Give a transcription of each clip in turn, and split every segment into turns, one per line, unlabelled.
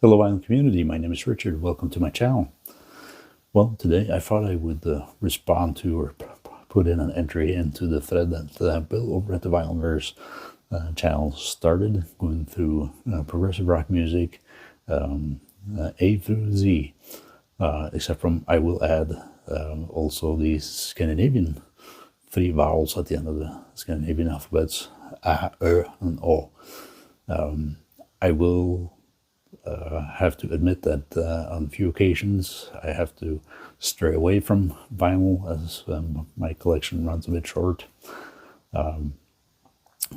Hello Island community, my name is Richard. Welcome to my channel. Well, today I thought I would respond to or put in an entry into the thread that Bill over at the Vinylverse channel started, going through progressive rock music, A through Z, except from I will add also the Scandinavian 3 vowels at the end of the Scandinavian alphabets, A, and O. I will have to admit that on a few occasions I have to stray away from vinyl as my collection runs a bit short.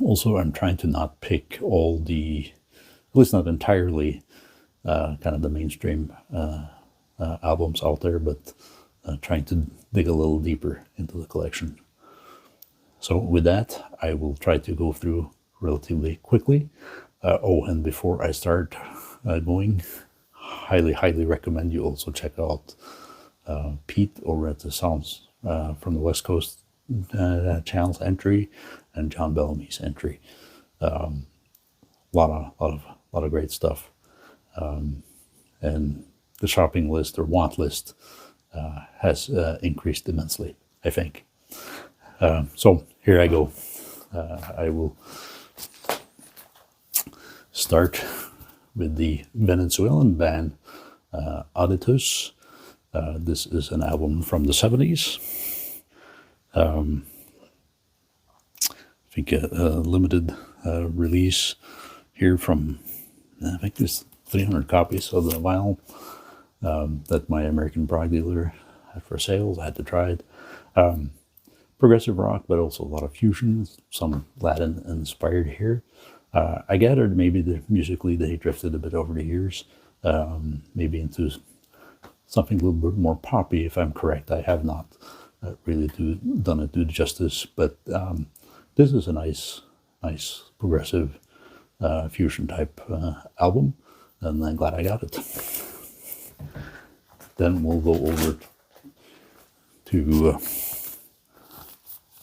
Also, I'm trying to not pick all the, at least not entirely, kind of the mainstream albums out there, but trying to dig a little deeper into the collection. So with that, I will try to go through relatively quickly. And before I start going, highly recommend you also check out Pete over at the Sounds from the West Coast channel's entry and John Bellamy's entry. Lot of great stuff, and the shopping list or want list has increased immensely, I think. So here I go. I will start with the Venezuelan band Aditus. This is an album from the 70s. I think a limited release here from, I think there's 300 copies of the vinyl that my American prog dealer had for sale. I had to try it. Progressive rock, but also a lot of fusion, some Latin inspired here. I gathered maybe musically they drifted a bit over the years, maybe into something a little bit more poppy, if I'm correct. I have not really done it due justice, but this is a nice progressive fusion type album, and I'm glad I got it. Then we'll go over to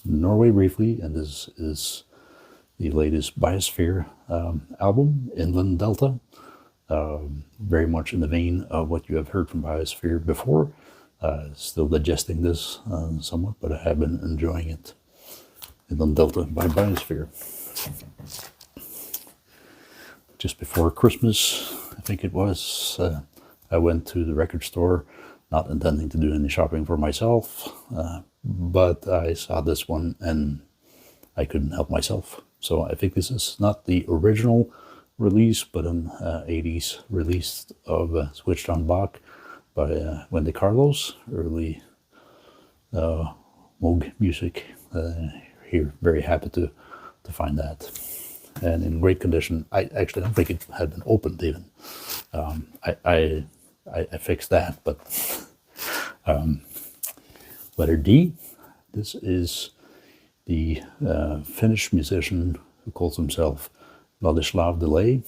Norway briefly, and this is the latest Biosphere album, Inland Delta. Very much in the vein of what you have heard from Biosphere before. Still digesting this somewhat, but I have been enjoying it. Inland Delta by Biosphere. Just before Christmas, I think it was, I went to the record store, not intending to do any shopping for myself, but I saw this one and I couldn't help myself. So I think this is not the original release, but an 80s release of Switched on Bach by Wendy Carlos, early Moog music. Here, very happy to find that. And in great condition. I actually don't think it had been opened even. I fixed that, but letter D, this is the Finnish musician who calls himself Laav Delay,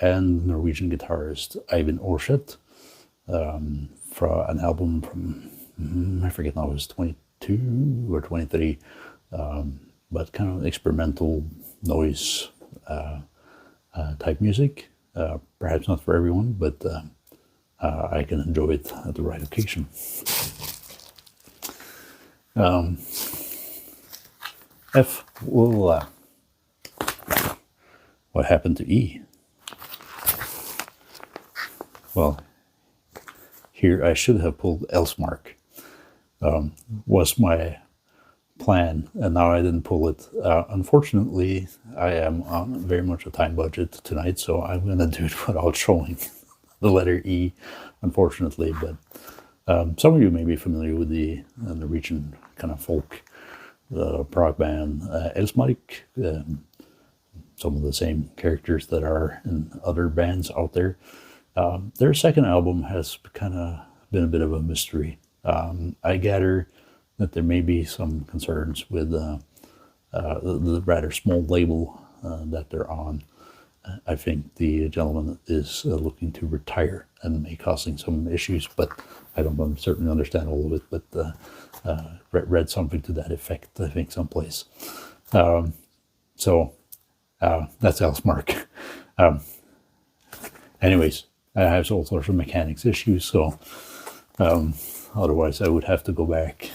and Norwegian guitarist Eivind Aarseth, from an album from, I forget now, it was 22 or 23, but kind of experimental noise type music. Perhaps not for everyone, but I can enjoy it at the right occasion. F, well, what happened to E? Well, here I should have pulled Elsmark, was my plan, and now I didn't pull it. Unfortunately, I am on very much a time budget tonight, so I'm going to do it without showing the letter E, unfortunately, but some of you may be familiar with the Norwegian kind of folk prog band Elsmark, some of the same characters that are in other bands out there. Their second album has kind of been a bit of a mystery. I gather that there may be some concerns with the rather small label that they're on. I think the gentleman is looking to retire and may causing some issues, but I don't certainly understand all of it, but read something to that effect, I think, someplace. So that's Elsmark. Anyways, I have all sorts of mechanics issues, so otherwise I would have to go back.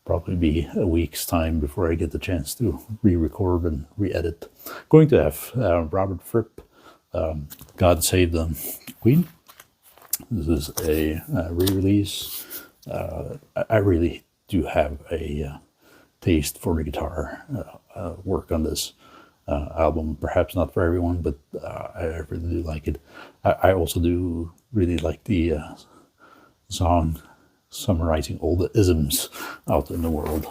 Probably be a week's time before I get the chance to re-record and re-edit. Going to have Robert Fripp, God Save the Queen. This is a re-release. I really do have a taste for the guitar work on this album. Perhaps not for everyone, but I really do like it. I also do really like the song summarizing all the isms out in the world.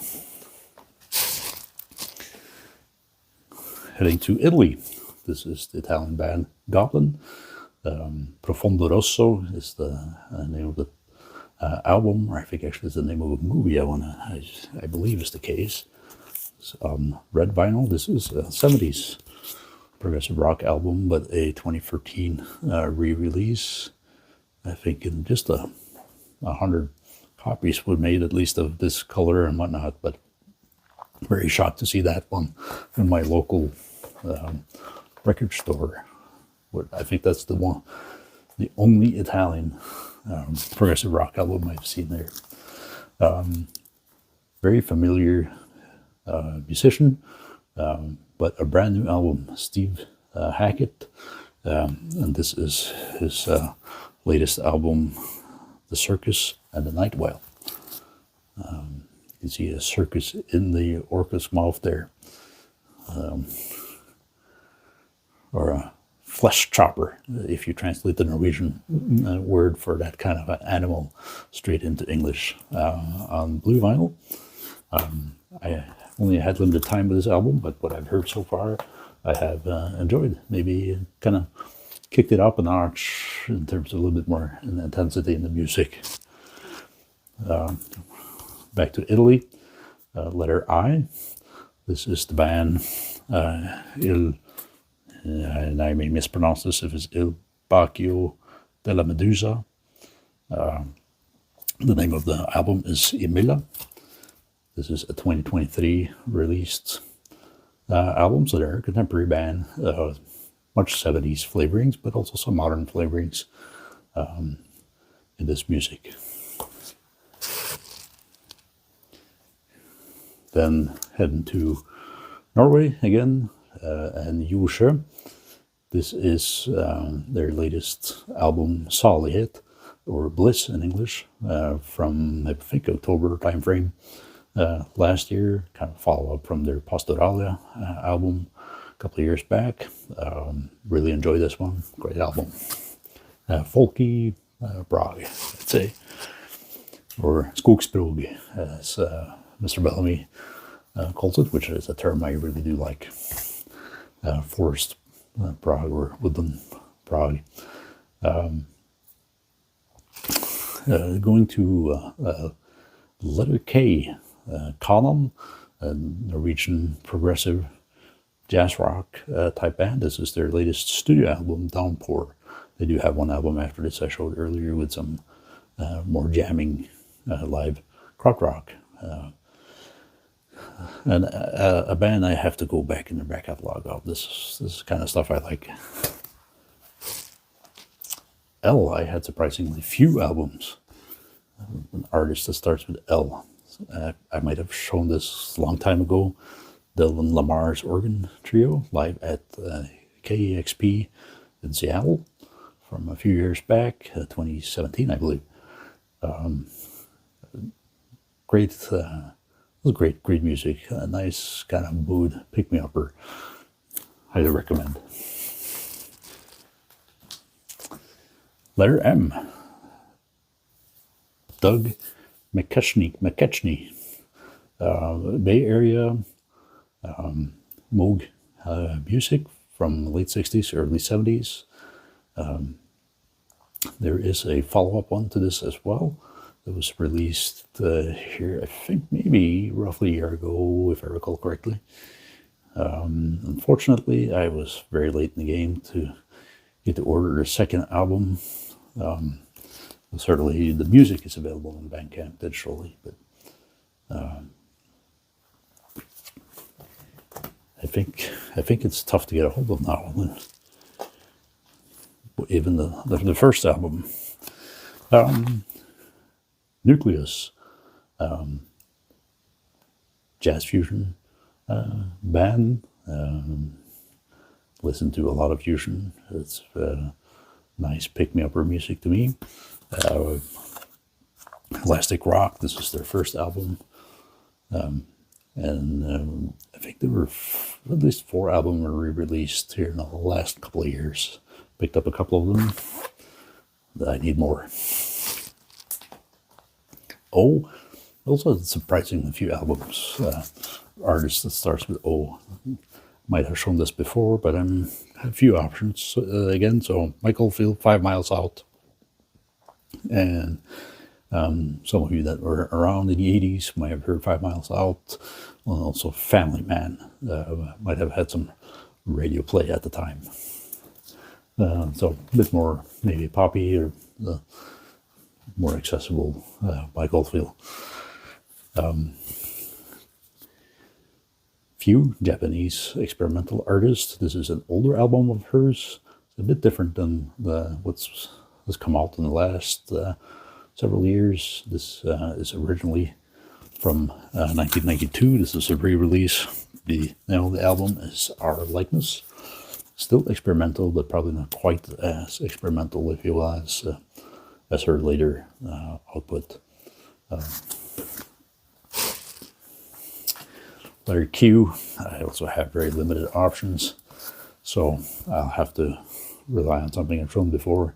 Heading to Italy. This is the Italian band Goblin. Profondo Rosso is the name of the album, or I think actually it's the name of a movie I believe is the case. It's on red vinyl. This is a 70s progressive rock album, but a 2013 re-release. I think in just 100 copies were made, at least of this color and whatnot, but very shocked to see that one in my local record store. I think that's the only Italian progressive rock album I've seen there. Very familiar musician, but a brand new album, Steve Hackett, and this is his latest album, The Circus and the Night Whale. You can see a circus in the orca's mouth there, or a flesh chopper, if you translate the Norwegian word for that kind of an animal straight into English. On blue vinyl, I only had limited time with this album, but what I've heard so far, I have enjoyed. Maybe kind of kicked it up a notch in terms of a little bit more intensity in the music. Back to Italy, letter I. This is the band and I may mispronounce this if it's Il Bacchio della Medusa. The name of the album is Emila. This is a 2023 released album, so they're a contemporary band, much 70s flavorings, but also some modern flavorings in this music. Then heading to Norway again, and Yesaurus. This is their latest album, Solhit, or Bliss in English, from I think October timeframe last year, kind of follow up from their Pastoralia album a couple of years back. Really enjoy this one, great album. Folky prog, I'd say, or skogsprog, as Mr. Bellamy calls it, which is a term I really do like. Forest prog or woodland prog. Going to letter K, Kkon, a Norwegian progressive jazz rock type band. This is their latest studio album, Downpour. They do have one album after this I showed earlier with some more jamming live krautrock rock. And a band I have to go back in the back catalog of. This is kind of stuff I like. L, I had surprisingly few albums. An artist that starts with L. I might have shown this a long time ago. Dylan Lamars organ trio live at KEXP in Seattle from a few years back, 2017, I believe. Great music, a nice kind of mood pick-me-upper. Highly recommend. Letter M. Doug McKechnie, Bay Area Moog music from the late 60s, early 70s. There is a follow-up one to this as well. It was released here, I think maybe roughly a year ago, if I recall correctly. Unfortunately, I was very late in the game to get to order a second album. Certainly, the music is available on Bandcamp digitally, but I think it's tough to get a hold of now. even the first album. Nucleus, jazz fusion band. Listen to a lot of fusion. It's nice pick-me-upper music to me. Elastic Rock, this is their first album. And I think there were at least 4 albums were re-released here in the last couple of years. Picked up a couple of them. I need more. Oh, also surprisingly few albums. Artist that starts with O. Might have shown this before, but have a few options again. So Goldfield, 5 Miles Out. And some of you that were around in the 80s might have heard 5 Miles Out. Well, also Family Man might have had some radio play at the time. So a bit more maybe poppy or more accessible by Goldfield. Few Japanese experimental artists. This is an older album of hers. It's a bit different than what's come out in the last several years. This is originally from 1992. This is a re-release. The name of the album is Our Likeness. Still experimental, but probably not quite as experimental, if you will, as her later output. Letter Q, I also have very limited options, so I'll have to rely on something I've shown before.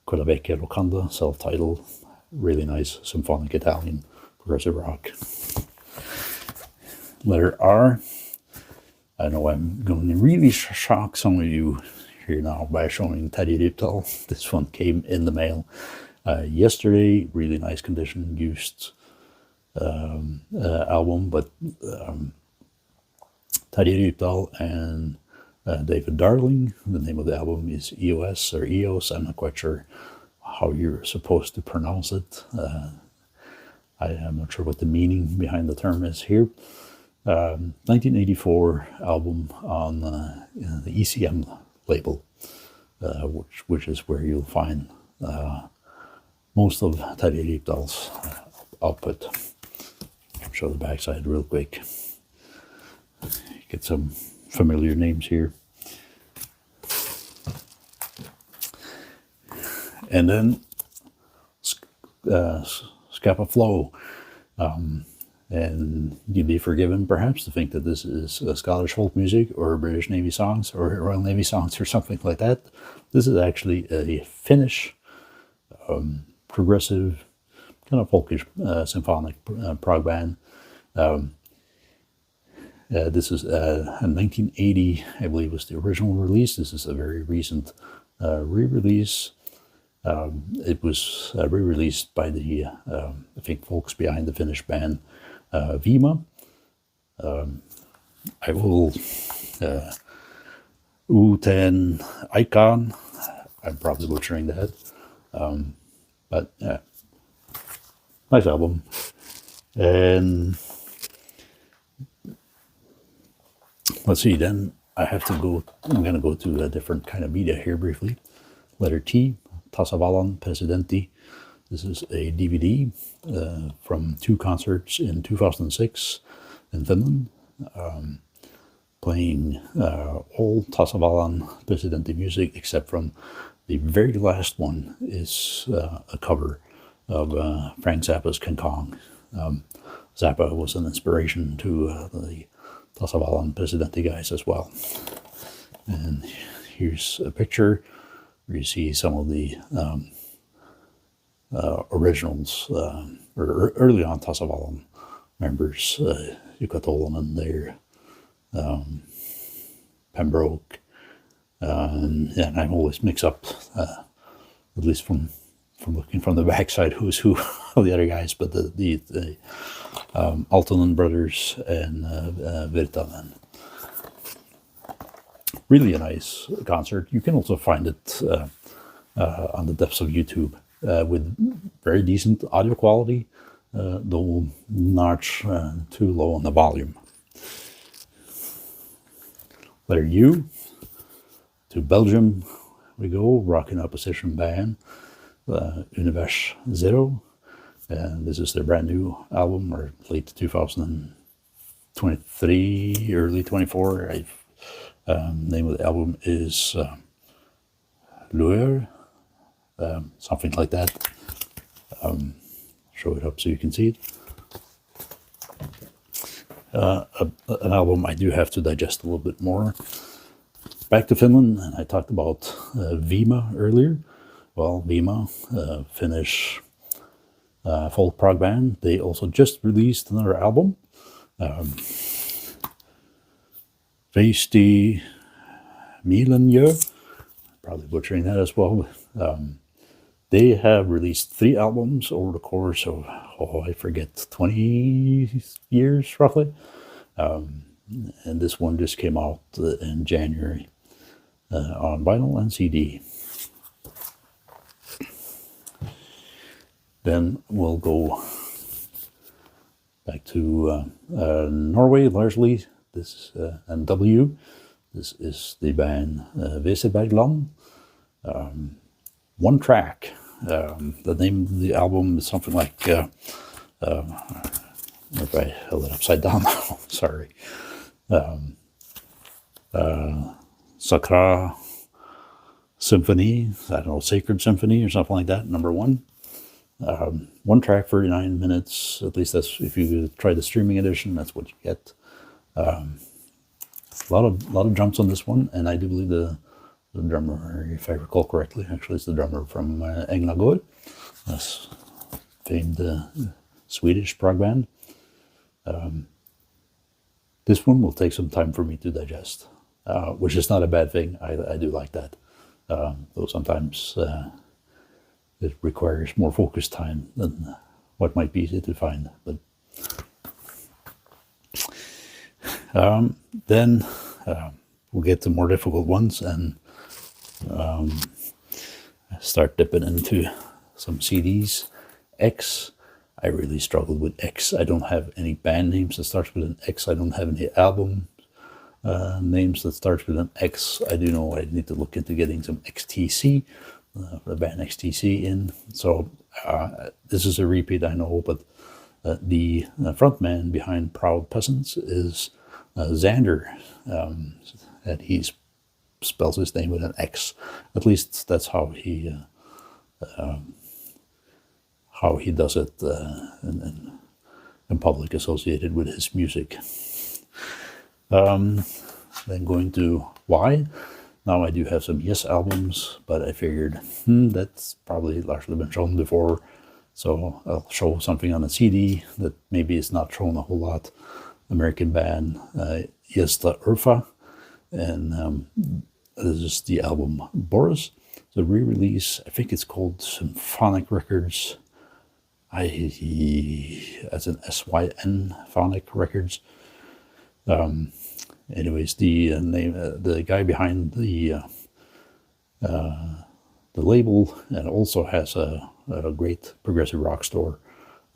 Quella Rocanda, self-titled, really nice symphonic Italian progressive rock. Letter R, I know I'm going to really shock some of you here now by showing Aditus. This one came in the mail yesterday, really nice condition, used album, but Aditus and David Darling. The name of the album is EOS or EOS. I'm not quite sure how you're supposed to pronounce it. I am not sure what the meaning behind the term is here. 1984 album on the ECM label, which is where you'll find most of Aditus' output. Show the backside real quick. Get some familiar names here. And then Scapa Flow. And you'd be forgiven perhaps to think that this is Scottish folk music or British Navy songs or Royal Navy songs or something like that. This is actually a Finnish progressive, kind of folkish symphonic prog band. This is a 1980, I believe, was the original release. This is a very recent re-release. It was re-released by the, I think, folks behind the Finnish band Vimma. I will Uten Kkon. I'm probably butchering that. But yeah, nice album. And let's see, then I have to go, I'm going to go to a different kind of media here briefly. Letter T, Tasal Presidenti. This is a DVD from 2 concerts in 2006 in Finland, playing all Tasal Presidenti music except from the very last one is a cover of Frank Zappa's Kkon. Zappa was an inspiration to the Tasal Presidenti guys as well. And here's a picture where you see some of the originals, or early on Tasal members, Kkon there, Pembroke, and I always mix up, at least from looking from the backside, who's who of the other guys, but the Aaltonen brothers and Virtanen. Really a nice concert. You can also find it on the depths of YouTube with very decent audio quality, though not too low on the volume. Letter U to Belgium we go, rock in opposition band, Universe Zero, and this is their brand new album, or late 2023, early 24. Name of the album is Lueur, something like that. Show it up so you can see it. An album I do have to digest a little bit more. Back to Finland, and I talked about Vimma earlier. Well, Vimma, Finnish folk prog band. They also just released another album. Veisti Milenjö, probably butchering that as well. They have released 3 albums over the course of, I forget, 20 years roughly. And this one just came out in January on vinyl and CD. Then we'll go back to Norway largely. This and W. This is the band Wesebergland. One track. The name of the album is something like, if I held it upside down now, sorry. Sakra Symphony, I don't know, Sacred Symphony or something like that, number 1. One track, 39 minutes, at least that's, if you try the streaming edition, that's what you get. A lot of jumps on this one, and I do believe the drummer, if I recall correctly, actually it's the drummer from Englagård, that's famed Swedish prog band. This one will take some time for me to digest, which is not a bad thing. I do like that, though sometimes it requires more focused time than what might be easy to find. But then we'll get to more difficult ones and start dipping into some CDs. X, I really struggled with X. I don't have any band names that starts with an X. I don't have any album names that starts with an X. I do know I need to look into getting some XTC, the band XTC in. So this is a repeat, I know, but the frontman behind Proud Peasants is Xander, and he spells his name with an X. At least that's how he does it in public, associated with his music. Then going to Y. Now I do have some Yes albums, but I figured that's probably largely been shown before, so I'll show something on a CD that maybe is not shown a whole lot. American band Yesta Urfa, and this is the album Boris. It's a re-release. I think it's called Symphonic Records. As an SYN Phonic Records. Anyways, the name, the guy behind the label, and also has a great progressive rock store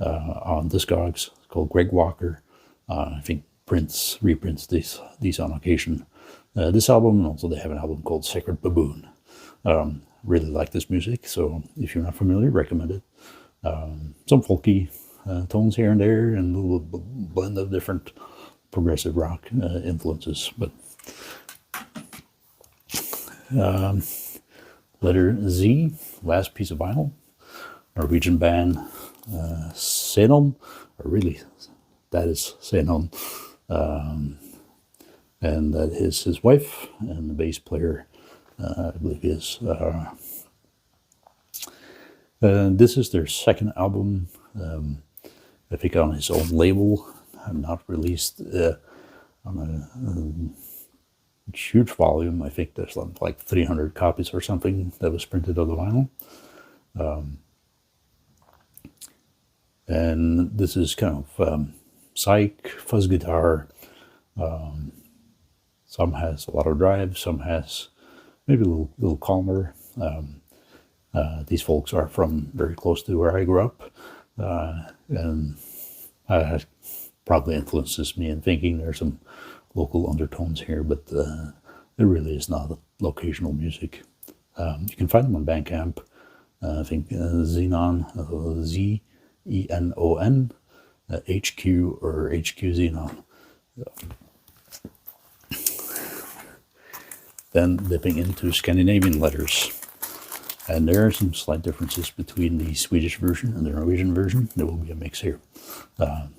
on Discogs. It's called Greg Walker. I think reprints these on occasion. This album, and also they have an album called Sacred Baboon. Really like this music, so if you're not familiar, recommend it. Some folky tones here and there, and a little blend of different progressive rock influences. But letter Z, last piece of vinyl, Norwegian band Senon, or really, that is Senon, and that is his wife, and the bass player, I believe is. This is their second album, I think on his own label, not released on a huge volume. I think there's like 300 copies or something that was printed on the vinyl. And this is kind of psych, fuzz guitar. Some has a lot of drive, some has maybe a little calmer. These folks are from very close to where I grew up, and probably influences me in thinking there's some local undertones here, but it really is not locational music. You can find them on Bandcamp. I think Xenon, Zenon, HQ or HQ Xenon. Then dipping into Scandinavian letters. And there are some slight differences between the Swedish version and the Norwegian version. There will be a mix here.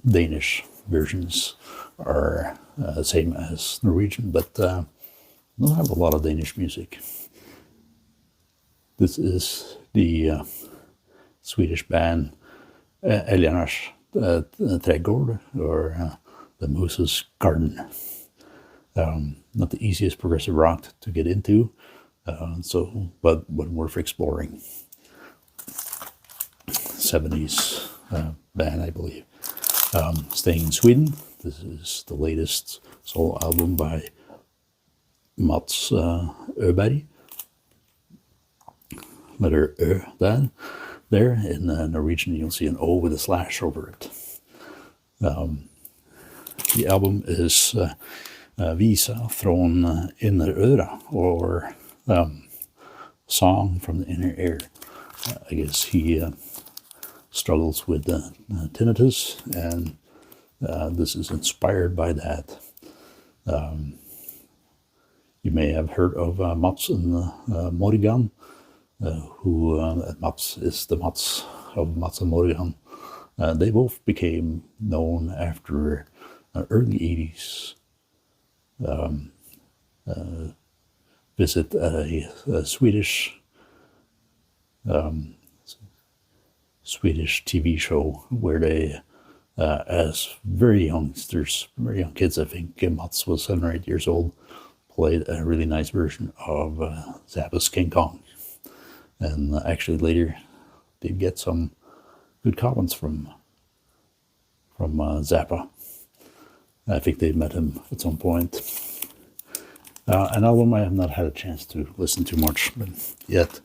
Danish versions are the same as Norwegian, but don't have a lot of Danish music. This is the Swedish band Älgarnas trädgård, or the Moose's Garden. Not the easiest progressive rock to get into, but worth exploring. 70s band, I believe. Staying in Sweden, this is the latest solo album by Mats Öberg. Letter Ö there. In Norwegian, you'll see an O with a slash over it. The album is Visa från inneröra, or Song from the Inner Ear. I guess he struggles with tinnitus, and this is inspired by that. You may have heard of Mats and Morgan, who Mats is the Mats of Mats and Morgan. They both became known after early 80s visit at a Swedish TV show where they, as very young kids, I think Mats was 7 or 8 years old, played a really nice version of Zappa's Kkon. And actually later did get some good comments from Zappa. I think they met him at some point. An album I have not had a chance to listen to much yet.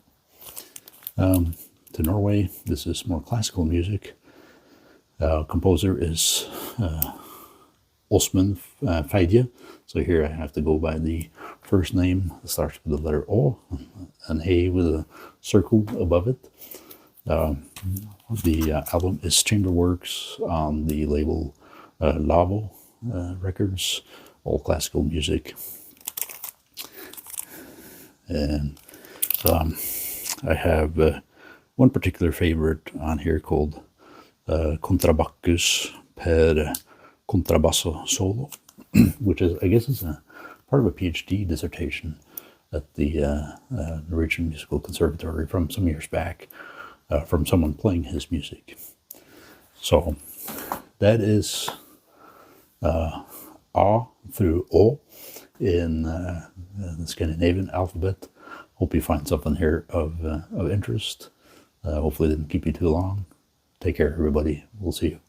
To Norway, this is more classical music. Composer is Osman Fya. So here I have to go by the first name. It starts with the letter O, and A with a circle above it. The album is chamber works on the label Laav Records, all classical music. And I have one particular favorite on here called Contrabacchus per Contrabasso Solo, which is, I guess, is a part of a PhD dissertation at the Norwegian Musical Conservatory from some years back, from someone playing his music. So that is A through O in the Scandinavian alphabet. Hope you find something here of interest. Hopefully it didn't keep you too long. Take care, everybody. We'll see you.